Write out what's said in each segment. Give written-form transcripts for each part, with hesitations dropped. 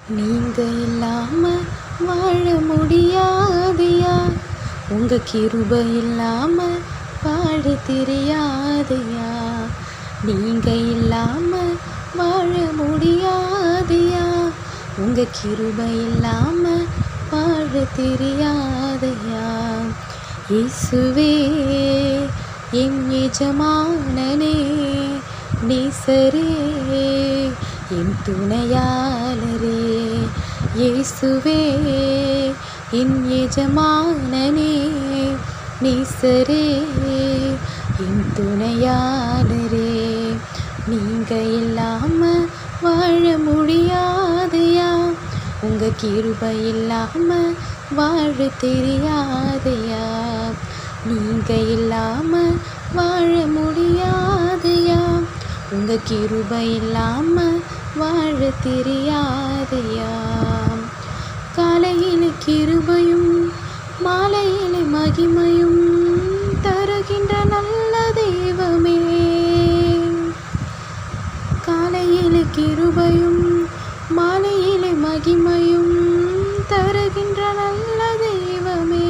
நீங்க இல்லாம வாழ முடியாதையா, உங்க கிருபை இல்லாம வாழ தெரியாதையா. நீங்க இல்லாம வாழ முடியாதையா, உங்க கிருபை இல்லாம வாழ தெரியாதையா. இயேசுவே என் எஜமானனே, நேசரே என் துணையாளரே. இயேசுவே என் எஜமானனே, நேசரே என் துணையாளரே. நீங்க இல்லாம வாழ முடியாதையா, உங்க கிருபை இல்லாம வாழ தெரியாதையா. நீங்க இல்லாம வாழ முடியாதையா, உங்க கிருபை இல்லாம வாழ தெரியாதையா. காலையிலே கிருபையும் மாலையிலே மகிமையும் தருகின்ற நல்ல தெய்வமே. காலையிலே கிருபையும் மாலையிலே மகிமையும் தருகின்ற நல்ல தெய்வமே.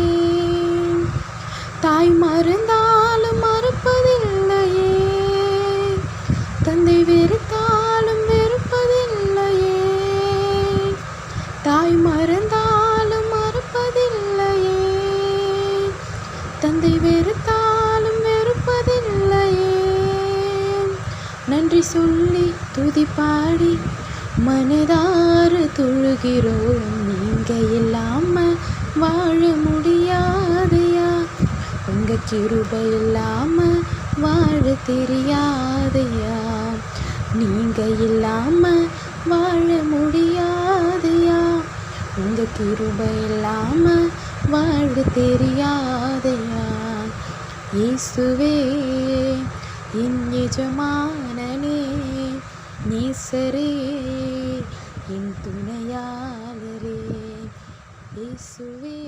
தாய் மறந்தாலும் மறுப்பதில்லையே, தந்தை வெறுத்தாலும் வெறுப்பதில்லையே. தாய் மறந்தாலும் மறுப்பதில்லையே, தந்தை வெறுத்தாலும் வெறுப்பதில்லையே. நன்றி சொல்லி துதி பாடி மனதார தொழுகிறோம். நீங்க இல்லாம வாழ முடியாதையா, உங்க கிருபை இல்லாம வாழ தெரியாதையா. நீங்க இல்லாம வாழ முடியாதையா, உங்க கிருபை இல்லாம வாழ தெரியாதையா. இயேசுவே என் எஜமானனே, நேசரே என் துணையாளரே. இயேசுவே